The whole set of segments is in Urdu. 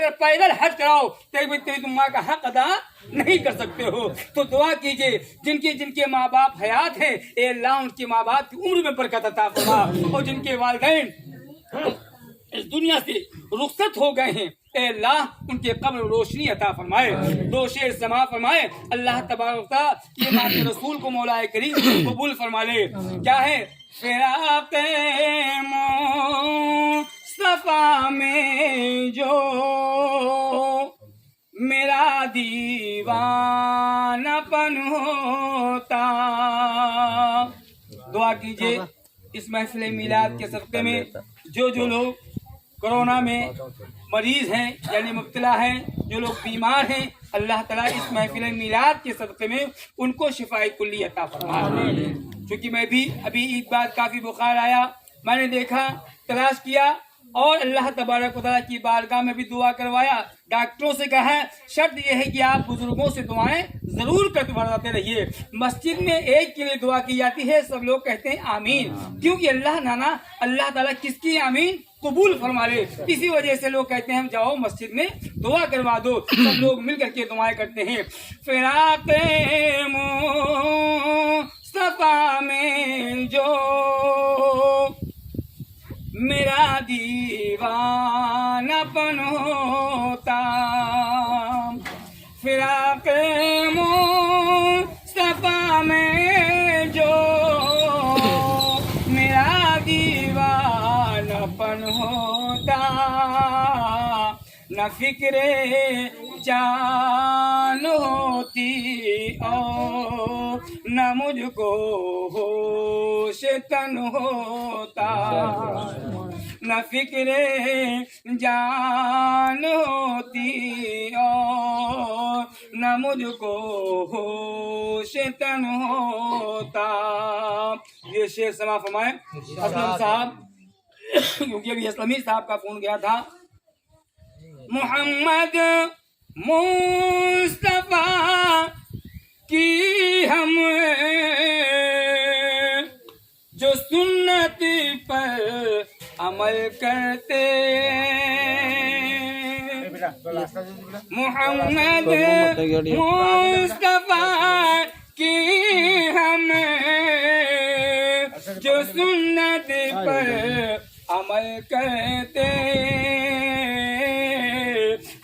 اگر پیدل حج کراؤ تبھی تم ماں کا حق ادا نہیں کر سکتے ہو. تو دعا کیجئے جن کے ماں باپ حیات ہیں اے اللہ ان کے ماں باپ کی عمر میں برکت عطا فرما, اور جن کے والدین اس دنیا سے رخصت ہو گئے ہیں اے اللہ ان کے قبر روشنی عطا فرمائے, روشن سما فرمائے. اللہ تبارک و تعالی یہ ماں کے رسول کو مولا کریم قبول فرما لے. کیا ہے فراق مصطفیٰ میں جو میرا دیوانہ پن ہوتا. دعا کیجئے اس محفل میلاد کے صدقے میں جو لوگ کورونا میں مریض ہیں یعنی مبتلا ہیں, جو لوگ بیمار ہیں, اللہ تعالیٰ اس محفل میلاد کے صدقے میں ان کو شفاء کلی عطا فرمائے. چونکہ میں بھی ابھی ایک بار کافی بخار آیا, میں نے دیکھا, تلاش کیا اور اللہ تبارک و تعالیٰ کی بارگاہ میں بھی دعا کروایا. ڈاکٹروں سے کہا ہے شرط یہ ہے کہ آپ بزرگوں سے دعائیں ضرور کرواتے رہیے. مسجد میں ایک کے لیے دعا کی جاتی ہے, سب لوگ کہتے ہیں آمین, کیونکہ اللہ تعالیٰ کس کی آمین قبول فرما لے. اسی وجہ سے لوگ کہتے ہیں ہم جاؤ مسجد میں دعا کروا دو. سب لوگ مل کر کے دعائیں کرتے ہیں. فراق مصطفیٰ میں جو میرا دیوانہ پن ہوتا, فراق مصطفیٰ میں جو میرا دیوانہ پن ہوتا, نہ فکر جان ہوتی اور نہ مجھ کو ہوش تن ہوتا, نہ فکر جان ہوتی اور نہ مجھ کو ہوش تن ہوتا. یہ شعر سما فرمائے اسلم صاحب, کیونکہ ابھی اسلمی صاحب کا فون گیا تھا. محمد مصطفیٰ کی ہم جو سنت پر عمل کرتے, محمد مصطفیٰ کی ہم جو سنت پر عمل کرتے,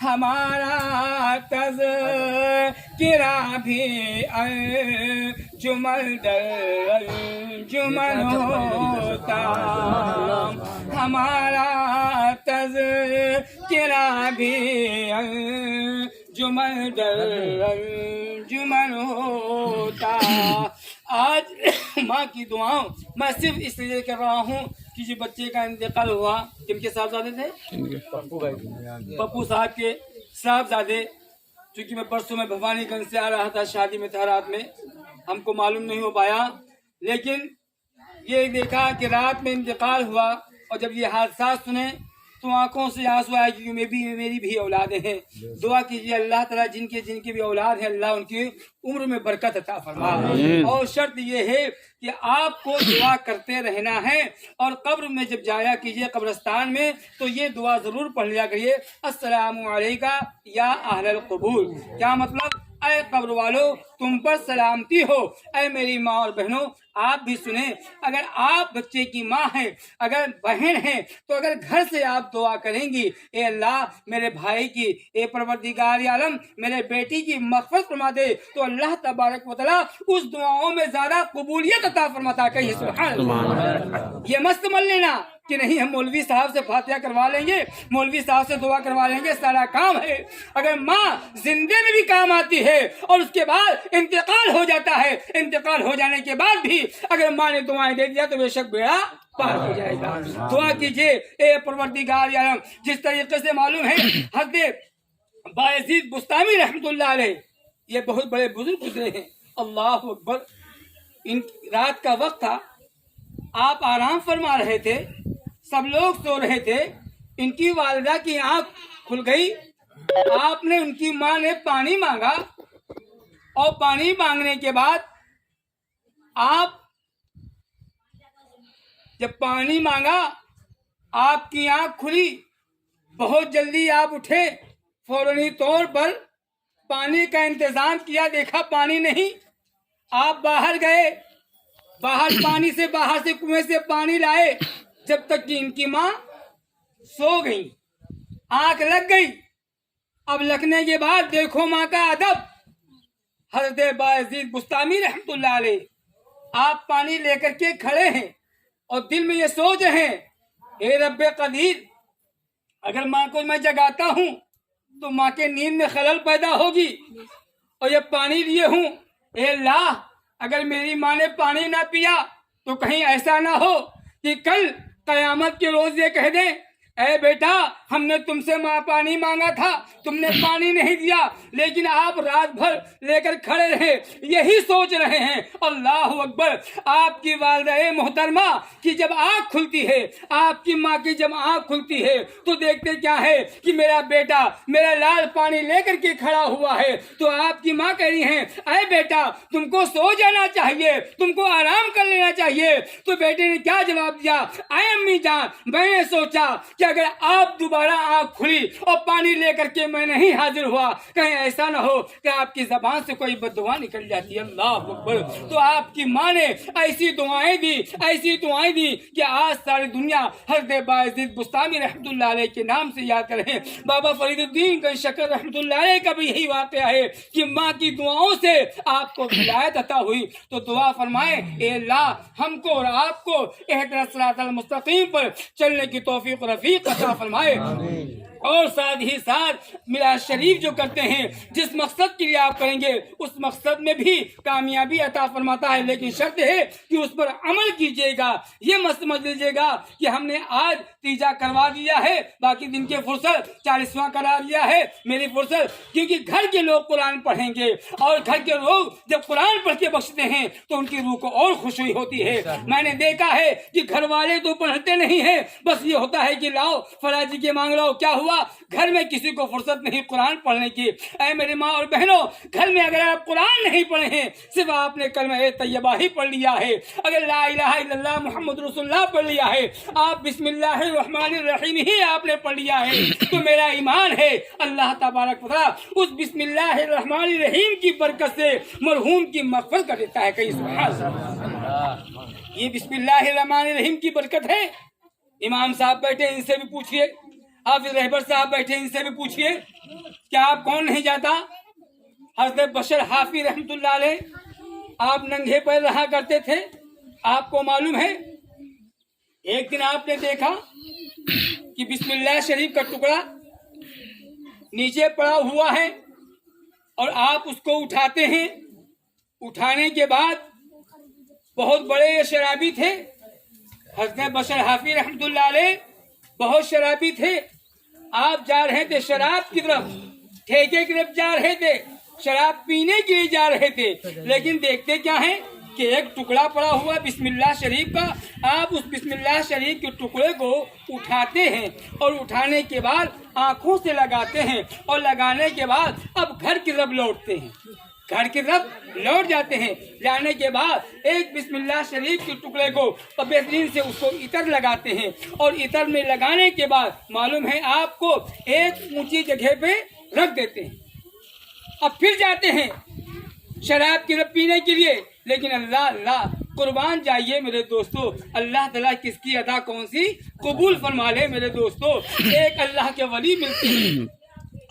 ہمارا تذکرہ بھی انجمن در انجمن ہوتا, ہمارا تذکرہ بھی انجمن در انجمن ہوتا. آج ماں کی دعاؤں میں صرف اس لیے کر رہا ہوں کہ جو بچے کا انتقال ہوا, جن کے صاحبزادے تھے پپو صاحب کے صاحبزادے, چونکہ میں پرسوں میں بھوانی گنج سے آ رہا تھا, شادی میں تھا رات میں, ہم کو معلوم نہیں ہو پایا, لیکن یہ دیکھا کہ رات میں انتقال ہوا. اور جب یہ حادثات سنے تو آنکھوں سے آنسو آئے, کیونکہ میری بھی اولادیں ہیں. دعا کیجیے اللہ تعالیٰ جن کے بھی اولاد ہیں اللہ ان کی عمر میں برکت عطا فرمائے. اور شرط یہ ہے کہ آپ کو دعا کرتے رہنا ہے, اور قبر میں جب جایا کیجیے قبرستان میں تو یہ دعا ضرور پڑھ لیا کریے, السلام علیکم یا اہل القبور. کیا مطلب؟ اے قبر والو تم پر سلامتی ہو. اے میری ماں اور بہنوں آپ بھی سنیں, اگر آپ بچے کی ماں ہیں, اگر بہن ہیں, تو اگر گھر سے آپ دعا کریں گی اے اللہ میرے بھائی کی, اے پروردگار عالم میرے بیٹی کی مغفرت فرما دے, تو اللہ تبارک و تعالیٰ اس دعاؤں میں زیادہ قبولیت عطا فرماتا. کہیں سبحان اللہ. یہ مست مل لینا کہ نہیں ہم مولوی صاحب سے فاتحہ کروا لیں گے, مولوی صاحب سے دعا کروا لیں گے, سارا کام ہے. اگر ماں زندے میں بھی کام آتی ہے اور اس کے بعد انتقال ہو جاتا ہے, انتقال ہو جانے کے بعد بھی اگر ماں نے دعائیں دے دیا تو بے شک بیڑا پار ہو جائے گا. دعا کیجئے اے پروردگار عالم. جس طریقے سے معلوم ہے حضرت بایزید بستامی رحمۃ اللہ علیہ, یہ بہت بڑے بزرگ گزرے ہیں, اللہ اکبر. ان رات کا وقت تھا, آپ آرام فرما رہے تھے, سب لوگ سو رہے تھے, ان کی والدہ کی آنکھ کھل گئی. آپ نے, ان کی ماں نے پانی مانگا, اور پانی مانگنے کے بعد آپ جب پانی مانگا آپ کی آنکھ کھلی, بہت جلدی آپ اٹھے, فوراً طور پر پانی کا انتظام کیا، دیکھا پانی نہیں، آپ باہر گئے، باہر پانی سے باہر سے کنویں سے پانی لائے، جب تک کہ ان کی ماں سو گئی، آنکھ لگ گئی۔ اب لگنے کے بعد دیکھو ماں کا ادب، حضرت بایزید بستامی رحمت اللہ علیہ، آپ پانی لے کر کے کھڑے ہیں اور دل میں یہ سوچ رہے ہیں، اے رب قدیر، اگر ماں کو میں جگاتا ہوں تو ماں کے نیند میں خلل پیدا ہوگی، اور یہ پانی لیے ہوں، اے اللہ اگر میری ماں نے پانی نہ پیا تو کہیں ایسا نہ ہو کہ کل قیامت کے روز یہ کہہ دیں، اے بیٹا ہم نے تم سے ماں پانی مانگا تھا، تم نے پانی نہیں دیا، لیکن آپ رات بھر لے کر کھڑے رہے، یہی سوچ رہے ہیں۔ اللہ اکبر، آپ کی والدہ محترمہ کی جب آنکھ کھلتی ہے، آپ کی ماں کی جب آنکھ کھلتی ہے تو دیکھتے کیا ہے کہ میرا بیٹا، میرا لال پانی لے کر کے کھڑا ہوا ہے، تو آپ کی ماں کہہ رہی ہیں، اے بیٹا تم کو سو جانا چاہیے، تم کو آرام کر لینا چاہیے۔ تو بیٹے نے کیا جواب دیا، اے امی جان، میں نے سوچا کہ اگر آپ دوبارہ آنکھ کھلی اور پانی لے کر کے میں نہیں حاضر ہوا، کہیں ایسا نہ ہو کہ آپ کی زبان سے کوئی بد دعا نکل جاتی ہے۔ اللہ اکبر۔ تو آپ کی ماں نے ایسی دعائیں دی، ایسی دعائیں دی کہ آج ساری دنیا حضرت بایزید بستامی رحمت اللہ علیہ کے نام سے یاد کریں۔ بابا فرید الدین گنج شکر رحمت اللہ علیہ کا بھی یہی واقعہ ہے کہ ماں کی دعاؤں سے آپ کو ہدایت عطا ہوئی۔ تو دعا فرمائیں، اے اللہ ہم کو اور آپ کو اہدنا الصراط المستقیم پر چلنے کی توفیق و رفیق عطا فرمائے۔ اور ساتھ ہی ساتھ میلاد شریف جو کرتے ہیں، جس مقصد کے لیے آپ کریں گے اس مقصد میں بھی کامیابی عطا فرماتا ہے، لیکن شرط ہے کہ اس پر عمل کیجیے گا۔ یہ مت سمجھ لیجیے گا کہ ہم نے آج تیجا کروا دیا ہے، باقی دن کے فرصت 40واں کرا دیا ہے میری فرصت، کیونکہ گھر کے لوگ قرآن پڑھیں گے، اور گھر کے لوگ جب قرآن پڑھ کے بخشتے ہیں تو ان کی روح کو اور خوشی ہوتی ہے۔ میں نے دیکھا ہے کہ گھر والے تو پڑھتے نہیں ہیں، بس یہ ہوتا ہے کہ لاؤ فلاں جی کے مانگ لو، کیا ہوا گھر میں کسی کو فرصت نہیں قرآن پڑھنے کی۔ اے میری ماں اور بہنوں، گھر میں اگر آپ قرآن نہیں پڑھے ہیں، صرف آپ نے کلمہ طیبہ ہی پڑھ لیا ہے، اگر لا الہ الا اللہ محمد رسول اللہ پڑھ لیا ہے، آپ بسم اللہ الرحمن الرحیم ہی آپ نے پڑھ لیا ہے، تو میرا ایمان ہے اللہ تبارک و تعالی اس بسم اللہ الرحمن الرحیم کی برکت سے مرحوم کی مغفرت کر دیتا ہے۔ کہیں سبحان اللہ۔ یہ بسم اللہ الرحمن الرحیم کی برکت ہے۔ امام صاحب بیٹھے، ان سے بھی پوچھئے، حافظ رہبر صاحب بیٹھے، ان سے بھی پوچھئے، کیا آپ کون نہیں جاتا؟ حضرت بشر حافظ رحمت اللہ علیہ، آپ ننگے پیر رہا کرتے تھے، آپ کو معلوم ہے ایک دن آپ نے دیکھا کہ بسم اللہ شریف کا ٹکڑا نیچے پڑا ہوا ہے اور آپ اس کو اٹھاتے ہیں۔ اٹھانے کے بعد بہت بڑے شرابی تھے، حضرت بشر حافظ رحمت اللہ علیہ بہت شرابی تھے۔ آپ جا رہے تھے شراب کی طرف، ٹھیکے کی طرف جا رہے تھے، شراب پینے کے لیے جا رہے تھے، لیکن دیکھتے کیا ہیں کہ ایک ٹکڑا پڑا ہوا بسم اللہ شریف کا۔ آپ اس بسم اللہ شریف کے ٹکڑے کو اٹھاتے ہیں اور اٹھانے کے بعد آنکھوں سے لگاتے ہیں، اور لگانے کے بعد اب گھر کی طرف لوٹتے ہیں، گھر کی طرف لوٹ جاتے ہیں۔ جانے کے بعد ایک بسم اللہ شریف کے ٹکڑے کو بہترین سے اس کو عطر لگاتے ہیں، اور عطر میں لگانے کے بعد معلوم ہے آپ کو ایک اونچی جگہ پہ رکھ دیتے ہیں۔ اب پھر جاتے ہیں شراب کی طرف پینے کے لیے، لیکن اللہ قربان جائیے میرے دوستو، اللہ تعالیٰ کس کی ادا کون سی قبول فرما لے میرے دوستو۔ ایک اللہ کے ولی ملتے ہیں،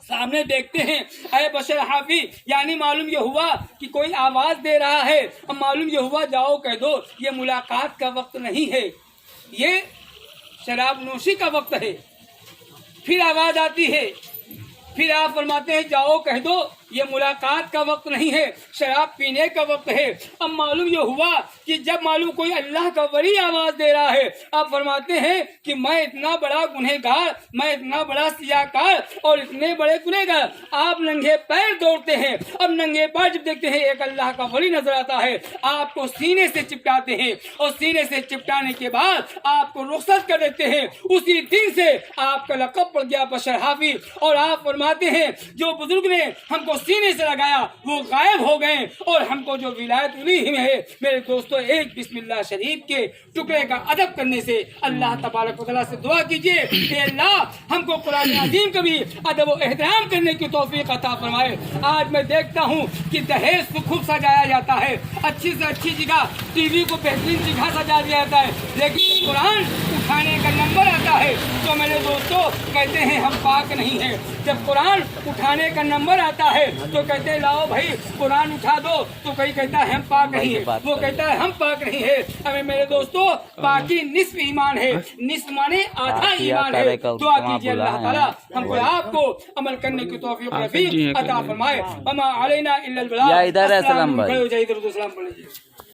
سامنے دیکھتے ہیں، اے بشر حافظ، یعنی معلوم یہ ہوا کہ کوئی آواز دے رہا ہے، اب معلوم یہ ہوا جاؤ کہہ دو یہ ملاقات کا وقت نہیں ہے، یہ شراب نوشی کا وقت ہے۔ پھر آواز آتی ہے، پھر آپ فرماتے ہیں جاؤ کہہ دو یہ ملاقات کا وقت نہیں ہے، شراب پینے کا وقت ہے۔ اب معلوم یہ ہوا کہ جب معلوم کوئی اللہ کا ولی آواز دے رہا ہے، آپ فرماتے ہیں کہ میں اتنا بڑا گنہگار، میں اتنا بڑا سیاہکار اور اتنے بڑے گنہگار، آپ ننگے پیر دوڑتے ہیں۔ اب ننگے پیر جب دیکھتے ہیں ایک اللہ کا ولی نظر آتا ہے، آپ کو سینے سے چپٹاتے ہیں، اور سینے سے چپٹانے کے بعد آپ کو رخصت کر دیتے ہیں۔ اسی دن سے آپ کا لقب پڑ گیا بشر حافظ، اور آپ فرماتے ہیں جو بزرگ نے ہم کو سینے سے لگایا وہ غائب ہو گئے اور ہم کو جو ولایت ملی ہی ہے میرے دوستوں ایک بسم اللہ شریف کے ٹکڑے کا ادب کرنے سے اللہ تبارک و تعالیٰ سے دعا کیجئے کہ اللہ ہم کو قرآن عظیم کا بھی ادب و احترام کرنے کی توفیق عطا فرمائے. آج میں دیکھتا ہوں کہ دہیز کو خوب سجایا جاتا ہے, اچھی سے اچھی جگہ ٹی وی کو بہترین جگہ سجا دیا جاتا ہے, لیکن قرآن اٹھانے کا نمبر آتا ہے تو میرے دوستوں کہتے ہیں ہم پاک نہیں ہیں. جب قرآن اٹھانے کا نمبر آتا ہے تو کہتے ہیں لاؤ بھائی قرآن اٹھا دو, تو کوئی کہتا ہے ہم پاک نہیں ہیں, وہ کہتا ہے ہم پاک نہیں ہیں. ہمیں میرے دوستوں پاکی نصف ایمان ہے, نصف مانے آدھا ایمان ہے. دعا کیجیے اللہ تعالیٰ ہم کو آپ کو عمل کرنے کی توفیق رفیق عطا فرمائے. وما علینا الا البلاغ. یا ادھر ہے سلام بھائی. ادھر السلام پڑھ لیجیے.